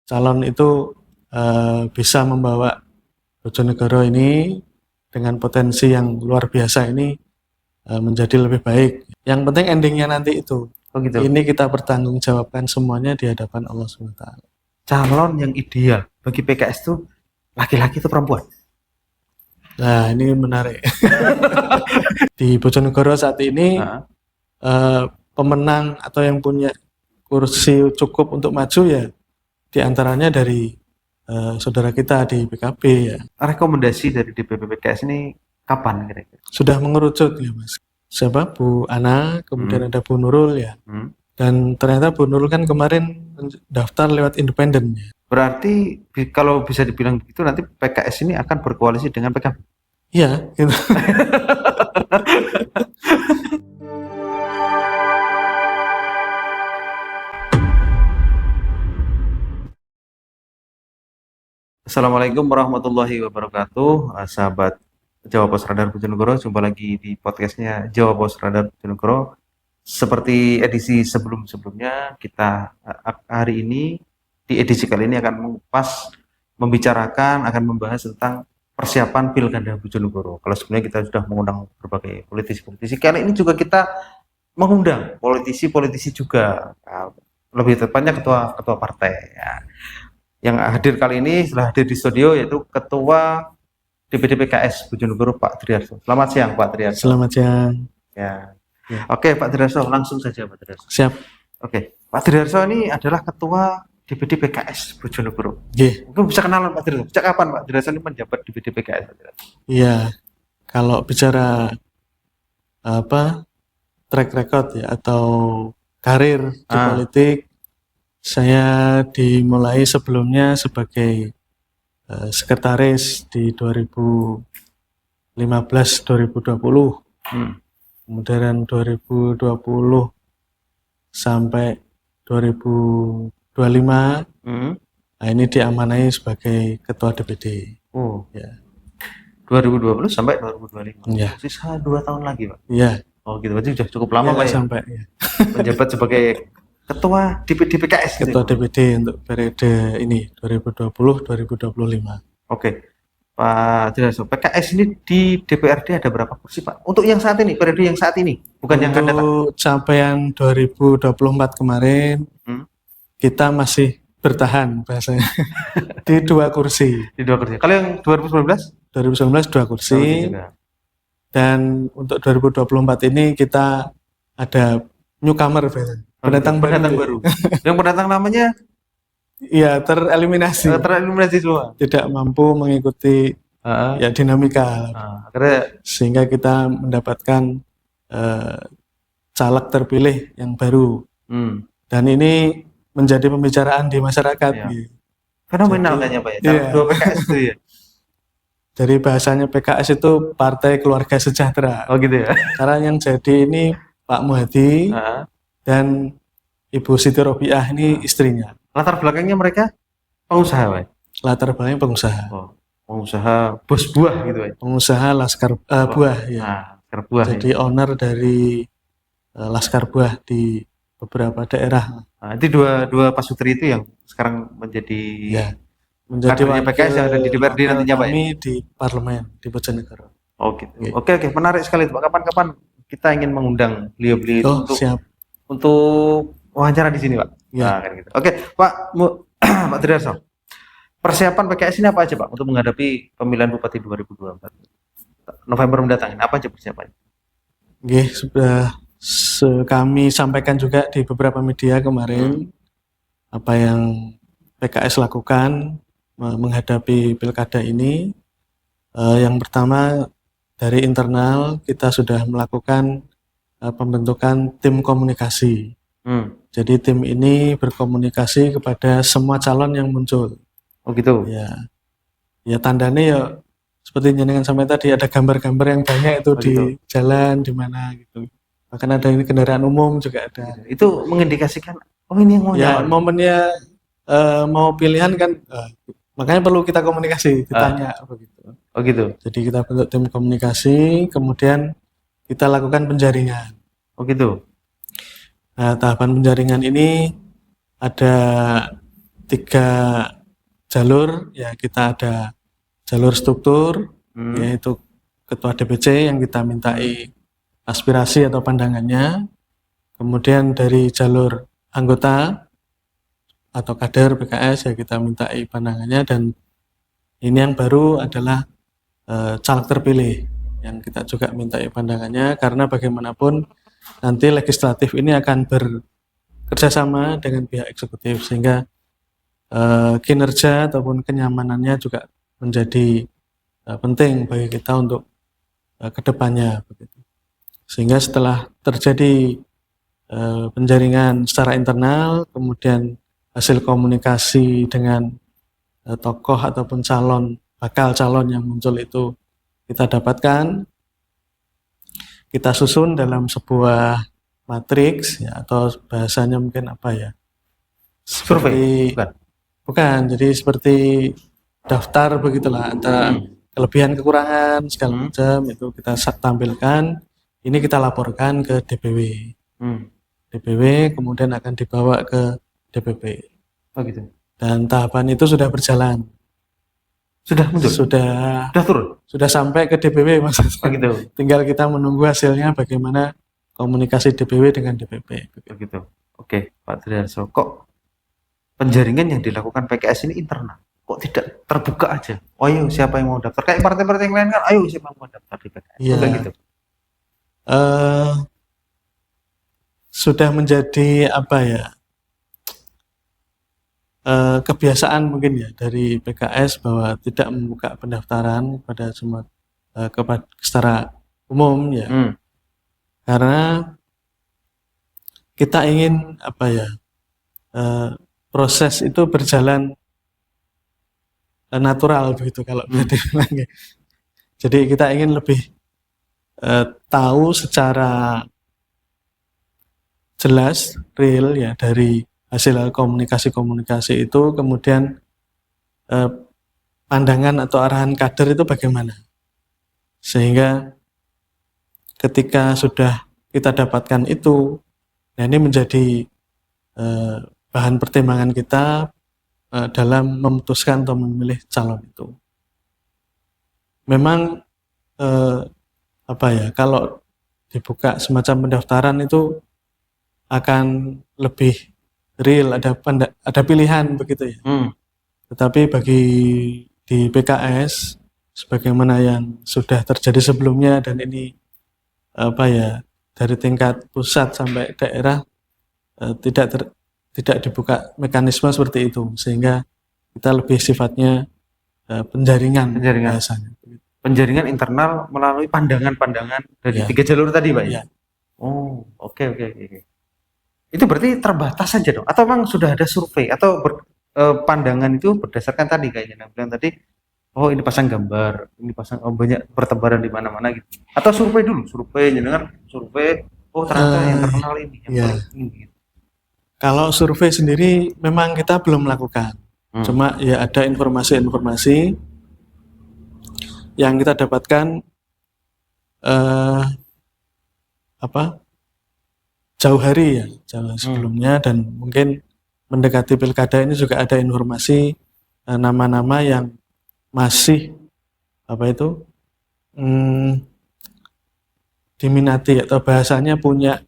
calon itu bisa membawa Bojonegoro ini dengan potensi yang luar biasa ini menjadi lebih baik. Yang penting endingnya nanti itu. Oh gitu. Ini kita pertanggungjawabkan semuanya di hadapan Allah SWT. Calon yang ideal bagi PKS itu laki-laki atau perempuan? Nah, ini menarik. Di Bojonegoro saat ini pemenang atau yang punya kursi cukup untuk maju ya diantaranya dari saudara kita di PKB ya. Rekomendasi dari DPP PKS ini kapan kira-kira? Sudah mengerucut ya Mas. Siapa? Bu Ana, kemudian ada Bu Nurul ya. Dan ternyata Bu Nurul kan kemarin daftar lewat independen ya. Berarti kalau bisa dibilang begitu nanti PKS ini akan berkoalisi dengan PKB? Iya, gitu. Assalamualaikum warahmatullahi wabarakatuh, sahabat Jawa Pos Radar Bojonegoro. Jumpa lagi di podcastnya Jawa Pos Radar Bojonegoro. Seperti edisi sebelum-sebelumnya, kita hari ini di edisi kali ini akan mengupas, membicarakan, akan membahas tentang persiapan Pilkada Bojonegoro. Kalau sebelumnya kita sudah mengundang berbagai politisi-politisi, kali ini juga kita mengundang politisi-politisi juga, lebih tepatnya ketua partai. Ya. Yang hadir kali ini setelah hadir di studio yaitu Ketua DPD PKS Bojonegoro Pak Triarso. Selamat siang Pak Triarso. Selamat siang. Ya. Oke Pak Triarso, langsung saja Pak Triarso. Siap. Oke, Pak Triarso ini adalah Ketua DPD PKS Bojonegoro. Mungkin bisa kenalan Pak Triarso. Sejak kapan Pak Triarso ini menjabat DPD PKS? Iya, kalau bicara track record ya atau karir di politik, saya dimulai sebelumnya sebagai sekretaris di 2015-2020, kemudian 2020 sampai 2025, nah ini diamanai sebagai ketua DPD. Oh ya. 2020 sampai 2025. Ya. Sisa 2 tahun lagi Pak. Iya. Oh gitu, berarti sudah cukup lama Pak ya. Sampai ya. Menjabat sebagai Ketua DPD PKS. Ketua DPD untuk periode ini 2020-2025. Oke, Pak Triarso, PKS ini di DPRD ada berapa kursi Pak? Untuk yang saat ini, periode yang saat ini, bukan yang akan datang. Untuk capaian 2024 kemarin, kita masih bertahan bahasanya di 2 kursi. Di 2 kursi. Kalau yang 2019? 2019 2 kursi. Dan untuk 2024 ini kita ada newcomer pendatang baru. Yang pendatang namanya? Iya, tereliminasi semua. Tidak mampu mengikuti ya dinamika. Sehingga kita mendapatkan caleg terpilih yang baru. Dan ini menjadi pembicaraan di masyarakat. Iya. Fenomenal kayaknya Pak ya. Dua PKS itu ya. Dari bahasanya PKS itu Partai Keluarga Sejahtera. Oh gitu ya. Karena yang jadi ini Pak Muhadi dan Ibu Siti Robiah ini istrinya. Latar belakangnya mereka pengusaha Pak? Latar belakangnya pengusaha. Oh, pengusaha bos buah gitu Pak? Pengusaha laskar buah ya. Laskar buah. Jadi owner dari laskar buah di beberapa daerah. Nah, itu dua pasutri itu yang sekarang menjadi menjadi PKS yang ada di DPRD nantinya Pak. Kami di parlemen di Bojonegoro. Oh gitu. Oke, menarik sekali Pak. Kapan-kapan kita ingin mengundang beliau-beliau itu untuk wawancara di sini Pak. Nah, kan gitu. Oke, Pak Pak Triarso. Persiapan PKS ini apa aja Pak untuk menghadapi pemilihan Bupati 2024 November mendatang? Apa aja persiapannya? Sudah kami sampaikan juga di beberapa media kemarin apa yang PKS lakukan menghadapi pilkada ini. Yang pertama dari internal kita sudah melakukan pembentukan tim komunikasi. Jadi tim ini berkomunikasi kepada semua calon yang muncul. Oh gitu. Ya tandanya ya seperti jenengan sampai tadi ada gambar-gambar yang banyak itu di jalan di mana gitu. Bahkan ada ini kendaraan umum juga ada. Itu mengindikasikan ini yang mau momennya mau pilihan kan, makanya perlu kita komunikasi, ditanya begitu. Oh gitu. Jadi kita bentuk tim komunikasi, kemudian kita lakukan penjaringan. Oh gitu. Nah, tahapan penjaringan ini ada tiga jalur ya. Kita ada jalur struktur, yaitu ketua DPC yang kita mintai aspirasi atau pandangannya. Kemudian dari jalur anggota atau kader PKS ya kita mintai pandangannya. Dan ini yang baru adalah caleg terpilih yang kita juga mintai pandangannya, karena bagaimanapun nanti legislatif ini akan bekerjasama dengan pihak eksekutif, sehingga kinerja ataupun kenyamanannya juga menjadi penting bagi kita untuk kedepannya begitu. Sehingga setelah terjadi penjaringan secara internal, kemudian hasil komunikasi dengan tokoh ataupun bakal calon yang muncul itu kita dapatkan, kita susun dalam sebuah matriks ya, atau bahasanya mungkin apa ya, Survei? bukan, jadi seperti daftar begitulah, antara kelebihan kekurangan segala macam itu kita tampilkan. Ini kita laporkan ke DPW. DPW kemudian akan dibawa ke DPP. Oh gitu. Dan tahapan itu sudah berjalan. Sudah muncul? Sudah turun? Sudah sampai ke DPW maksudnya. Oh gitu. Tinggal kita menunggu hasilnya bagaimana komunikasi DPW dengan DPP. Begitu. Oke, Pak Triharso, kok penjaringan yang dilakukan PKS ini internal? Kok tidak terbuka aja? Oh ayo siapa yang mau daftar? Kayak partai-partai yang lain kan, ayo siapa yang mau daftar di PKS? Iya. Gitu. Sudah menjadi apa ya? Kebiasaan mungkin ya dari PKS bahwa tidak membuka pendaftaran kepada semua kepada secara umum ya. Karena kita ingin apa ya, proses itu berjalan natural begitu kalau bisa dibilang ya. Jadi kita ingin lebih tahu secara jelas, real ya, dari hasil komunikasi itu, kemudian pandangan atau arahan kader itu bagaimana. Sehingga ketika sudah kita dapatkan itu, nah ini menjadi bahan pertimbangan kita dalam memutuskan atau memilih calon itu. Memang apa ya, kalau dibuka semacam pendaftaran itu akan lebih real, ada pilihan begitu ya. Tetapi bagi di PKS, sebagaimana yang sudah terjadi sebelumnya, dan ini apa ya, dari tingkat pusat sampai daerah tidak dibuka mekanisme seperti itu, sehingga kita lebih sifatnya penjaringan. Bahasanya. Penjaringan internal melalui pandangan-pandangan dari tiga jalur tadi, Pak. Ya. Oh, oke. Itu berarti terbatas saja dong? Atau memang sudah ada survei atau pandangan itu berdasarkan tadi kayaknya yang bilang tadi, oh ini pasang gambar, ini pasang banyak bertebaran di mana-mana gitu. Atau survei dulu, oh ternyata yang terkenal ini, yang ini gitu. Kalau survei sendiri memang kita belum melakukan. Cuma ya ada informasi-informasi yang kita dapatkan jauh hari ya, jauh sebelumnya, dan mungkin mendekati pilkada ini juga ada informasi nama-nama yang masih diminati atau bahasanya punya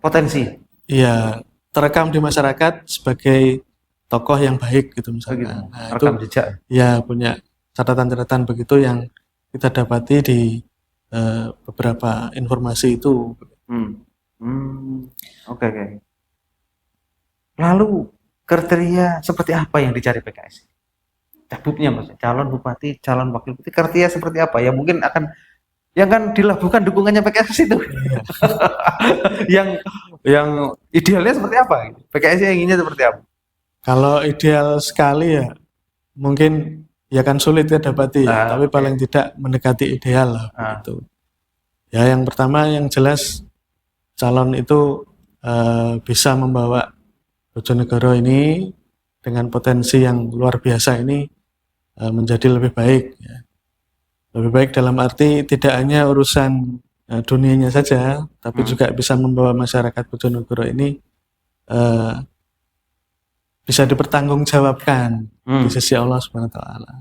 potensi. Iya, terekam di masyarakat sebagai tokoh yang baik gitu misalnya. Nah, rekam jejak. Ya, punya catatan-catatan begitu yang kita dapati di beberapa informasi itu. Oke. Lalu kriteria seperti apa yang dicari PKS? Cabupnya maksudnya, calon bupati, calon wakil bupati, kriteria seperti apa? Ya mungkin yang kan dilakukan dukungannya PKS itu. yang idealnya seperti apa? PKS yang inginnya seperti apa? Kalau ideal sekali ya mungkin ya kan sulit ya dapati ya, tapi paling tidak mendekati ideal lah begitu. Ya yang pertama yang jelas calon itu bisa membawa Bojonegoro ini dengan potensi yang luar biasa ini menjadi lebih baik ya. Lebih baik dalam arti tidak hanya urusan dunianya saja, tapi juga bisa membawa masyarakat Bojonegoro ini bisa dipertanggungjawabkan di sisi Allah Subhanahu wa taala.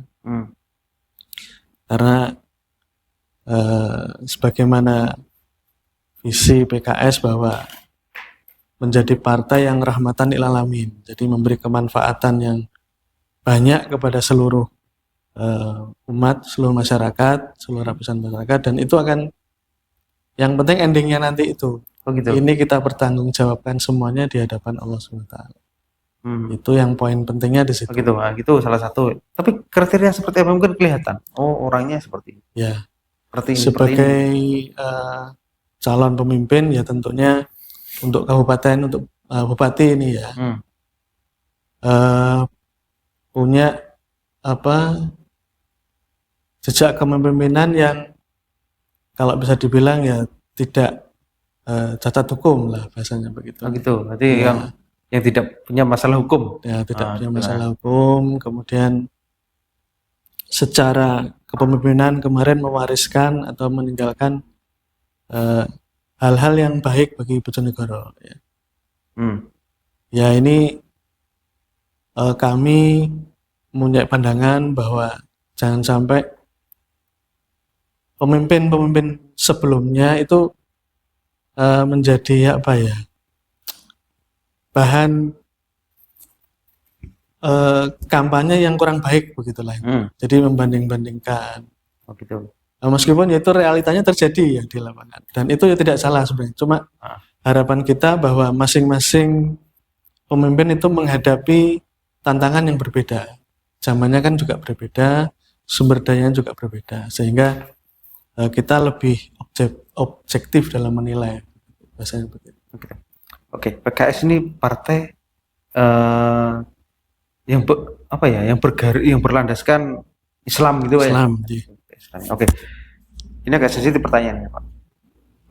Karena sebagaimana visi PKS bahwa menjadi partai yang rahmatan lil alamin, jadi memberi kemanfaatan yang banyak kepada seluruh umat, seluruh masyarakat, seluruh lapisan masyarakat, dan itu akan, yang penting endingnya nanti itu. Oh gitu. Ini kita pertanggungjawabkan semuanya di hadapan Allah SWT. Itu yang poin pentingnya di situ. Oh gitu. Nah, gitu salah satu. Tapi kriteria seperti apa mungkin kelihatan? Oh, orangnya seperti ini. Ya. Seperti Sebagai calon pemimpin ya tentunya untuk kabupaten, untuk bupati ini ya. Punya jejak kepemimpinan yang kalau bisa dibilang ya tidak cacat hukum lah bahasanya begitu. Oh gitu. Berarti yang tidak punya masalah hukum. Ya, tidak punya masalah hukum. Kemudian secara kepemimpinan kemarin mewariskan atau meninggalkan hal-hal yang baik bagi Bojonegoro. Ya, ya ini kami punya pandangan bahwa jangan sampai pemimpin-pemimpin sebelumnya itu menjadi bahan kampanye yang kurang baik begitulah. Jadi membanding-bandingkan. Oh gitu. Meskipun itu realitanya terjadi ya di lapangan, dan itu ya tidak salah sebenarnya. Cuma harapan kita bahwa masing-masing pemimpin itu menghadapi tantangan yang berbeda. Zamannya kan juga berbeda, sumber dayanya juga berbeda, sehingga kita lebih objektif dalam menilai. Bahasanya begitu. Oke, PKS ini partai yang berlandaskan Islam gitu Islam, ya. Islam. Oke. Ini agak sensitif pertanyaannya, Pak.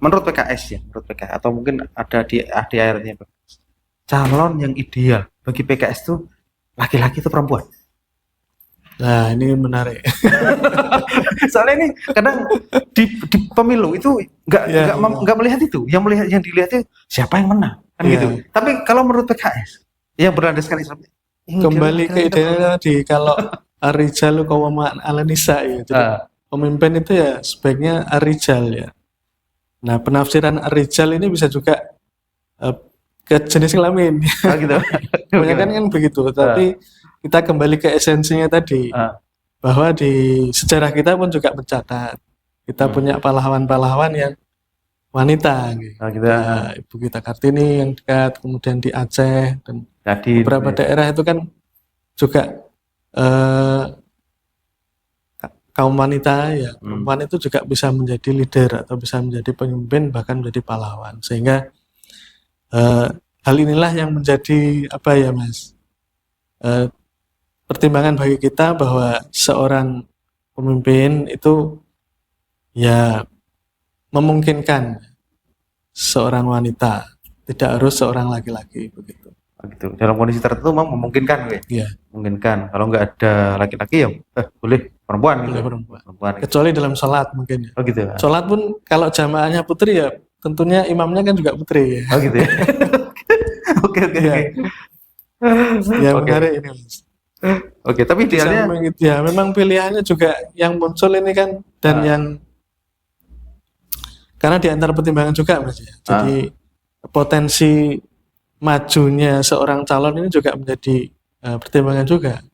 Menurut PKS atau mungkin ada di akhirnya calon yang ideal bagi PKS itu laki-laki atau perempuan? Nah, ini menarik. Soalnya ini kadang di pemilu itu nggak melihat itu, yang dilihat itu siapa yang menang kan gitu. Tapi kalau menurut PKS yang berlandaskan Islam, kembali ke ide tadi, kalau ar-rijalu qawwamun 'alan nisa ya. Jadi pemimpin itu ya sebaiknya ar-rijal ya. Nah, penafsiran ar-rijal ini bisa juga ke jenis kelamin. Oh gitu. Kebanyakan kan begitu, tapi kita kembali ke esensinya tadi, bahwa di sejarah kita pun juga mencatat kita punya pahlawan-pahlawan yang wanita gitu. Ya, Ibu Gita Kartini yang dekat, kemudian di Aceh dan beberapa daerah itu kan juga kaum wanita ya, perempuan itu juga bisa menjadi leader atau bisa menjadi pemimpin, bahkan menjadi pahlawan. Sehingga hal inilah yang menjadi pertimbangan bagi kita bahwa seorang pemimpin itu ya memungkinkan seorang wanita, tidak harus seorang laki-laki begitu. Begitu. Dalam kondisi tertentu memang memungkinkan, Iya. Memungkinkan. Kalau nggak ada laki-laki ya boleh perempuan gitu. Perempuan. Kecuali dalam sholat mungkin. Oh gitu. Sholat pun kalau jamaahnya putri ya tentunya imamnya kan juga putri. Oh gitu ya. Oke. Ya menarik ini, Mas. Oke, tapi idealnya ya memang pilihannya juga yang muncul ini kan, dan yang karena di antara pertimbangan juga, Mas ya. Jadi potensi majunya seorang calon ini juga menjadi pertimbangan juga.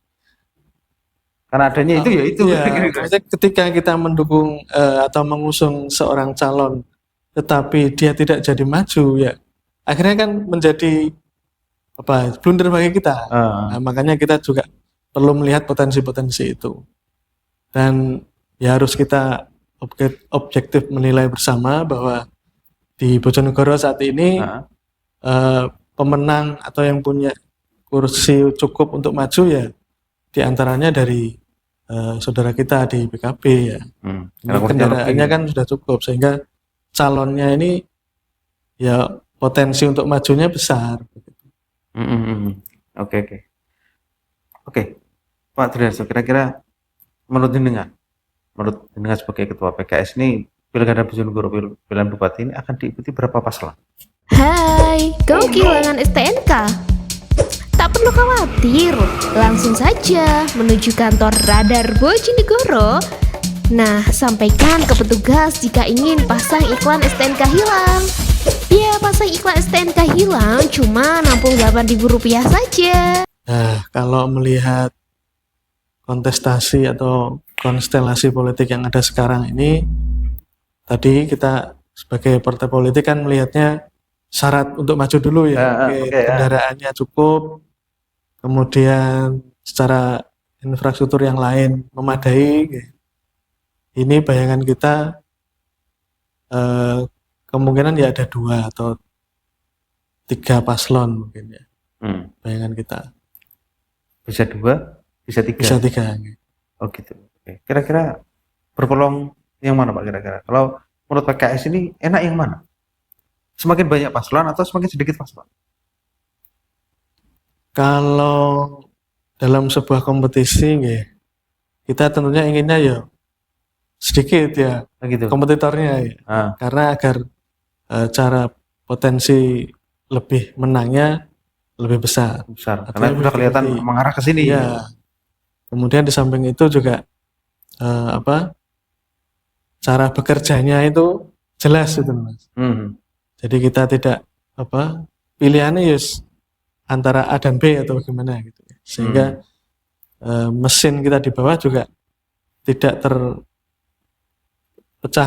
Karena adanya itu ya itu. Maksudnya ketika kita mendukung atau mengusung seorang calon tetapi dia tidak jadi maju ya, akhirnya kan menjadi blunder bagi kita. Nah, makanya kita juga perlu melihat potensi-potensi itu, dan ya harus kita objektif menilai bersama bahwa di Bojonegoro saat ini pemenang atau yang punya kursi cukup untuk maju ya diantaranya dari saudara kita di PKB ya. Kendaraannya kan sudah cukup, sehingga calonnya ini ya potensi untuk majunya besar. Oke, Pak Triharso, kira-kira menurut jenengan sebagai ketua PKS ini, Pilkada Bojonegoro pilihan bupati ini akan diikuti berapa paslon? Hai, kamu kehilangan STNK? Tak perlu khawatir, langsung saja menuju kantor Radar Bojonegoro. Nah, sampaikan ke petugas jika ingin pasang iklan STNK hilang. Biaya pasang iklan STNK hilang cuma Rp68.000 saja. Nah, kalau melihat kontestasi atau konstelasi politik yang ada sekarang ini, tadi kita sebagai partai politik kan melihatnya syarat untuk maju dulu ya. Kendaraannya cukup, kemudian secara infrastruktur yang lain memadai. Ini bayangan kita kemungkinan ya ada 2 atau 3 paslon mungkin ya. Bayangan kita. Bisa 2, bisa 3. Bisa 3. Oh gitu. Oke. Kira-kira berpeluang yang mana Pak kira-kira? Kalau menurut PKS ini enak yang mana? Semakin banyak paslon atau semakin sedikit paslon? Kalau dalam sebuah kompetisi kita tentunya inginnya ya sedikit ya Gitu. kompetitornya ya. Karena agar cara potensi lebih menangnya lebih besar. Karena sudah kelihatan mengarah ke sini. Ya. Kemudian di samping itu juga cara bekerjanya itu jelas itu Mas. Jadi kita tidak pilihannya antara A dan B atau bagaimana gitu. Sehingga mesin kita di bawah juga tidak terpecah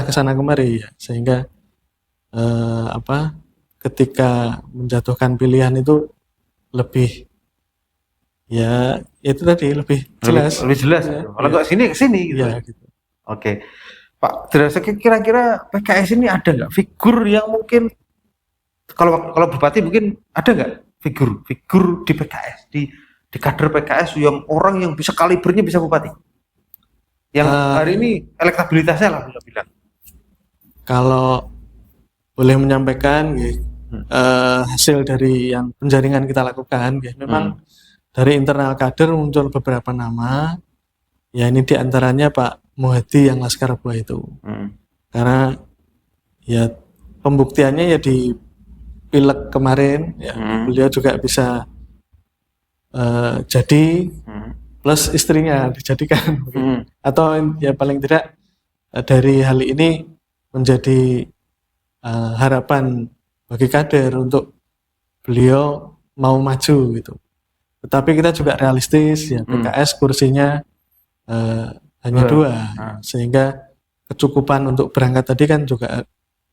ke sana kemari ya. Sehingga ketika menjatuhkan pilihan itu lebih ya itu tadi lebih jelas. Lebih jelas. Kalau nggak sini ke sini gitu. Ya, gitu. Oke. Pak, kira-kira PKS ini ada nggak figur yang mungkin kalau bupati mungkin ada nggak figur di PKS di kader PKS yang orang yang bisa kalibernya bisa bupati yang hari ini elektabilitasnya lah bisa bilang. Kalau boleh menyampaikan hasil dari yang penjaringan kita lakukan memang dari internal kader muncul beberapa nama ya, ini diantaranya Pak Muhadi yang Laskar Buah itu karena ya pembuktiannya ya di Pileg kemarin ya, beliau juga bisa jadi plus istrinya dijadikan atau ya paling tidak dari hal ini menjadi harapan bagi kader untuk beliau mau maju gitu. Tetapi kita juga realistis ya, PKS kursinya hanya 2 sehingga kecukupan untuk berangkat tadi kan juga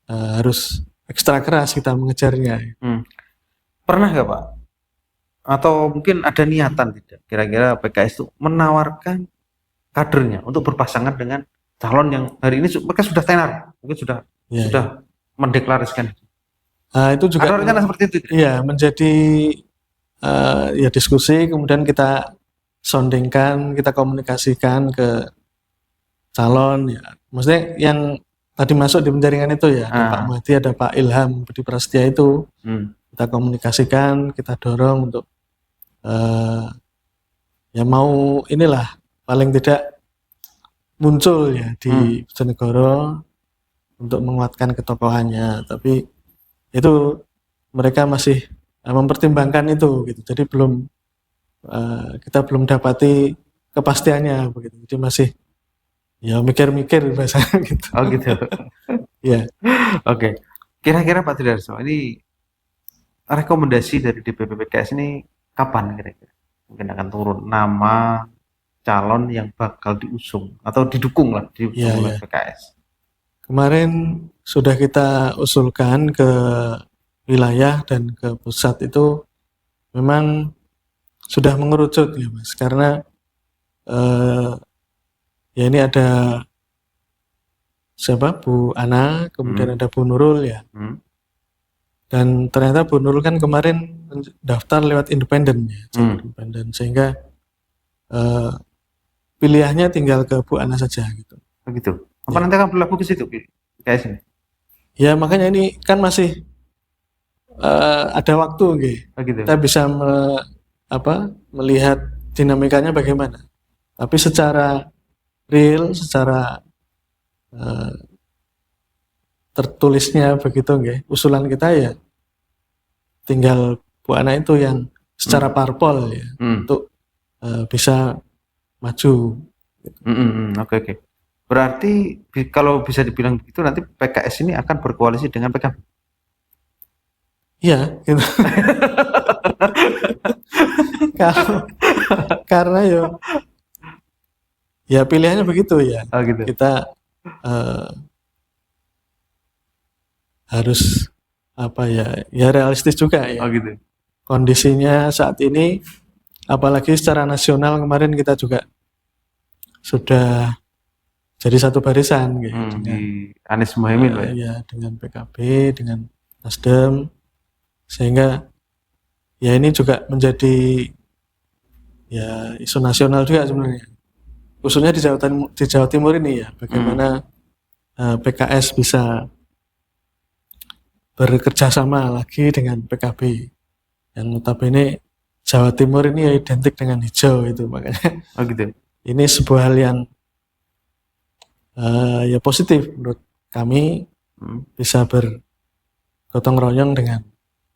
harus ekstra keras kita mengejarnya. Pernah nggak Pak? Atau mungkin ada niatan tidak? Kira-kira PKS itu menawarkan kadernya untuk berpasangan dengan calon yang hari ini mereka sudah tenar, mungkin sudah mendeklarasikan. Itu juga ada rencana seperti itu. Iya, menjadi ya diskusi, kemudian kita soundingkan, kita komunikasikan ke calon ya. Maksudnya yang tadi masuk di penjaringan itu ya, ada Pak Muhadi, ada Pak Ilham Budi Prasetya itu. Kita komunikasikan, kita dorong untuk ya mau inilah paling tidak muncul ya di Bojonegoro untuk menguatkan ketokohannya. Tapi itu mereka masih mempertimbangkan itu gitu. Jadi kita belum dapati kepastiannya begitu. Jadi masih ya mikir-mikir bahasanya gitu. Oh gitu. Ya. Oke. Kira-kira Pak Tridarso, ini rekomendasi dari DPP PKS ini kapan kira-kira? Mungkin akan turun nama calon yang bakal diusung atau didukung oleh PKS. Kemarin sudah kita usulkan ke wilayah dan ke pusat, itu memang sudah mengerucut ya Mas, karena ya ini ada siapa, Bu Ana, kemudian ada Bu Nurul ya. Dan ternyata Bu Nurul kan kemarin daftar lewat independen ya, independen, sehingga pilihannya tinggal ke Bu Ana saja gitu. Begitu. Apa nanti akan berlaku ke situ PKS ini? Ya makanya ini kan masih ada waktu gitu. Kita bisa melihat dinamikanya bagaimana. Tapi secara real, secara tertulisnya begitu usulan kita ya tinggal Bu Ana itu yang secara parpol ya untuk bisa maju. Oke. Berarti kalau bisa dibilang begitu nanti PKS ini akan berkoalisi dengan PKB. Iya, gitu. Karena ya pilihannya begitu ya. Oh gitu. Kita harus ya realistis juga ya. Oh gitu. Kondisinya saat ini, apalagi secara nasional kemarin kita juga sudah jadi satu barisan gitu, di Anies Mohaimin Pak. Ya, dengan PKB, dengan Nasdem, sehingga ya ini juga menjadi ya isu nasional juga sebenarnya, khususnya di Jawa Timur ini ya, bagaimana PKS bisa bekerja sama lagi dengan PKB yang notabene Jawa Timur ini ya identik dengan hijau itu, makanya gitu. Ini sebuah hal yang ya positif menurut kami, bisa bergotong royong dengan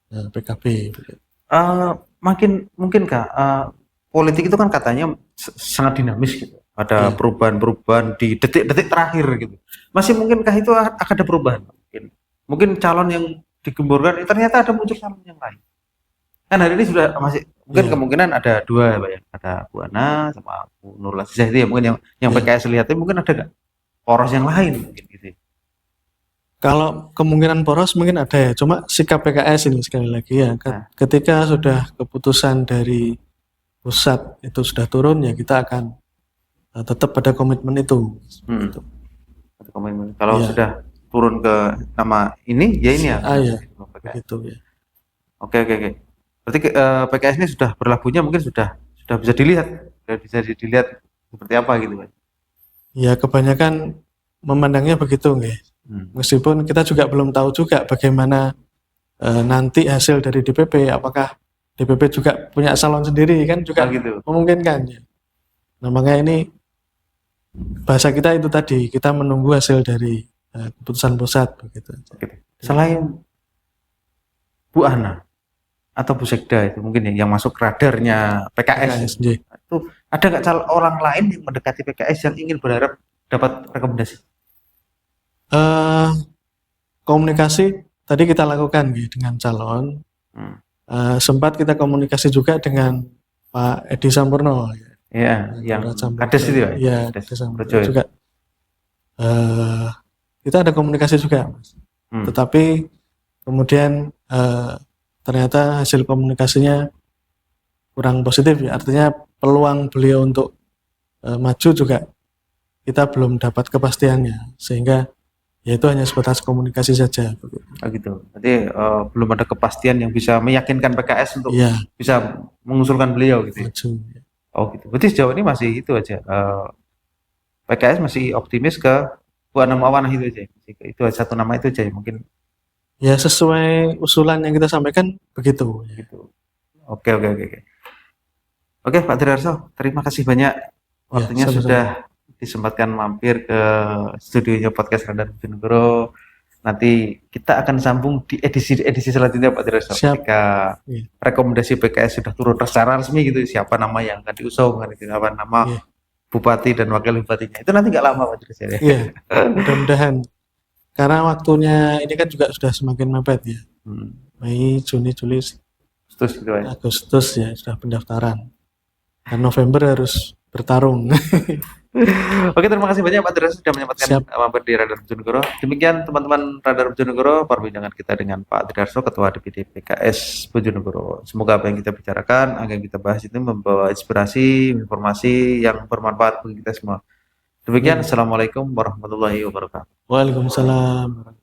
PKB. Mungkin Kak, politik itu kan katanya sangat dinamis gitu. Ada perubahan-perubahan di detik-detik terakhir gitu. Masih mungkinkah itu akan ada perubahan? Mungkin calon yang digemborkan ternyata ada muncul calon yang lain. Kan hari ini sudah masih mungkin kemungkinan ada dua Pak ya, ada Bu Ana sama Bu Nurul Azizah itu ya, mungkin yang PKS lihatnya mungkin ada nggak poros yang lain mungkin gitu. Kalau kemungkinan poros mungkin ada ya, cuma sikap PKS ini sekali lagi ya, ketika sudah keputusan dari pusat itu sudah turun ya kita akan tetap pada komitmen itu. Komitmen. Kalau sudah turun ke nama ini ya ini ya. Begitu ya. Oke. Berarti PKS ini sudah berlabuhnya mungkin sudah bisa dilihat seperti apa gitu Pak. Ya kebanyakan memandangnya begitu nggih. Meskipun kita juga belum tahu juga bagaimana nanti hasil dari DPP, apakah DPP juga punya calon sendiri kan juga memungkinkan ya. Nah makanya ini bahasa kita itu tadi, kita menunggu hasil dari keputusan pusat begitu. Selain Bu Ana atau Bu Sekda itu mungkin yang masuk radarnya PKS itu ada nggak orang lain yang mendekati PKS yang ingin berharap dapat rekomendasi? Komunikasi tadi kita lakukan dengan calon. Sempat kita komunikasi juga dengan Pak Edi Sampurno. Ya, yang Kades itu ya? Iya, Kades Sampurno juga. Kita ada komunikasi juga, Mas. Tetapi kemudian ternyata hasil komunikasinya kurang positif ya. Artinya peluang beliau untuk maju juga kita belum dapat kepastiannya, sehingga ya itu hanya sebatas komunikasi saja. Gitu. Berarti belum ada kepastian yang bisa meyakinkan PKS untuk bisa mengusulkan beliau gitu. Maju. Oh gitu. Berarti sejauh ini masih itu aja. PKS masih optimis ke Bu Ana Mawanah itu aja. Itu satu nama itu aja mungkin. Ya sesuai usulan yang kita sampaikan begitu. Gitu. Oke. Oke Pak Triharso, terima kasih banyak waktunya sudah disempatkan mampir ke studionya podcast Radar Bojonegoro. Nanti kita akan sambung di edisi selanjutnya Pak Triharso. Ketika rekomendasi PKS sudah turun secara resmi gitu, siapa nama yang akan diusung, siapa nama bupati dan wakil bupatinya. Itu nanti nggak lama Pak Triharso. Iya, mudah-mudahan. Karena waktunya ini kan juga sudah semakin mepet ya. Mei, Juni, Juli, Agustus ya sudah pendaftaran. Dan November harus bertarung. Oke, terima kasih banyak Pak Triharso sudah menyempatkan mampir di Radar Bojonegoro. Demikian teman-teman Radar Bojonegoro, perbincangan kita dengan Pak Triharso, Ketua DPD PKS Bojonegoro. Semoga apa yang kita bicarakan, apa yang kita bahas itu membawa inspirasi, informasi yang bermanfaat bagi kita semua. Demikian, Assalamualaikum warahmatullahi wabarakatuh. Waalaikumsalam.